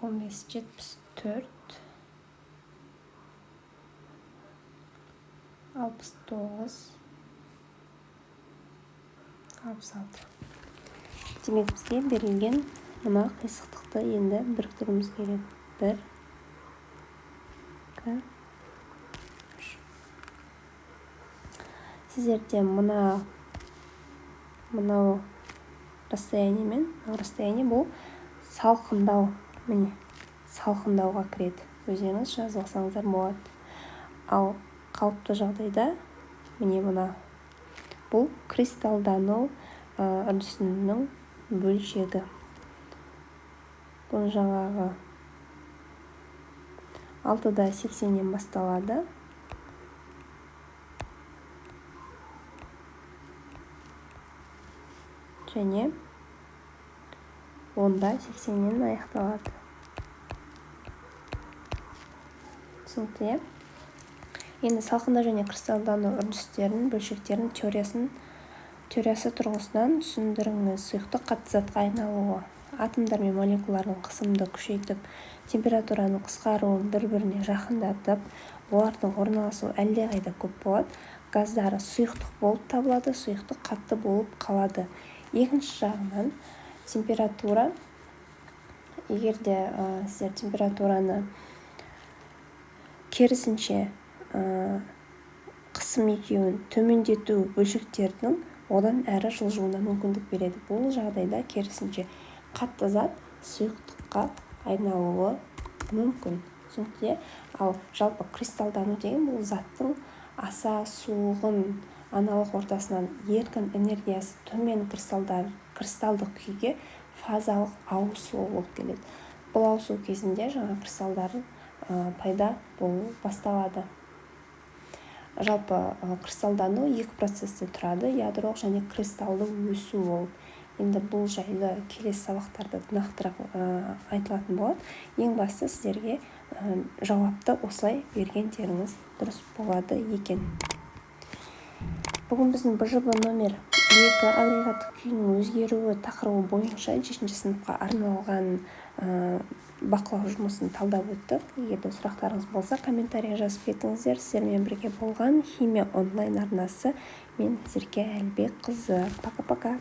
1574 69 66. Демек бізге берілген мына қисықтықты енді біріктіруіміз керек. 1 2 3. Сіздерде мынау расстояние мен расстояние бұл салқындау. Міне салқындауға кіреді. Өздеріңіз жазып алсаңыздар болады. Ал қалыпты жағдайда міне бұл кристалдану үрдісінің бөлшегі. Бұл жаңағы 6-да 80-нен басталады. Және 10-да 80-нен аяқталады. Түсінікті? Енді салқындау және кристалдану үрдістерінің бөлшектерінің теориясы тұрғысынан түсіндіріңіз. Сұйықтық қатты затқа айналуы. Атомдар мен молекулалардың қысымды күшейтіп, температураның қысқаруын бір-біріне жақындатып, олардың орналасуы әлдеқайда көп болады. Газдары сұйықтық болып табылады, сұйықтық қатты болып қалады. Екінші жағынан температура, егерде сіздер температураны керісінше қысым екеуін төмендету бөлшектердің одан әрі жылжуына мүмкіндік береді. Бұл жағдайда керісінше қатты зат сұйықтыққа айналуы мүмкін. Түсінікті? Ал жалпы кристалдану деген бұл заттың аса суығын аналық ортасынан еркін энергиясы төмен кристалдық күйге фазалық ауысуы болып келеді. Бұл ауысу кезінде жаңа кристалдардың пайда болу басталады. Жалпы кристалдану екі процесстен тұрады, ядролық және кристалды өсу болып. Енді бұл жайлы келесі сабақтарда нақтырақ айтылатын болады. Ең басты сіздерге жауапты осылай бергендеріңіз дұрыс болады екен. Бүгін біздің БЖБ номер 2 агрегаттық күйінің өзгеруі тақырыбы бойынша 6-ші сыныпқа арналған бақылау жұмысын талдап өттік. Егер сұрақтарыңыз болса, комментария жазып кетіңіздер. Сіздермен бірге болған химия онлайн арнасы. Мен Зерке Әлбекқызы. Пока-пока.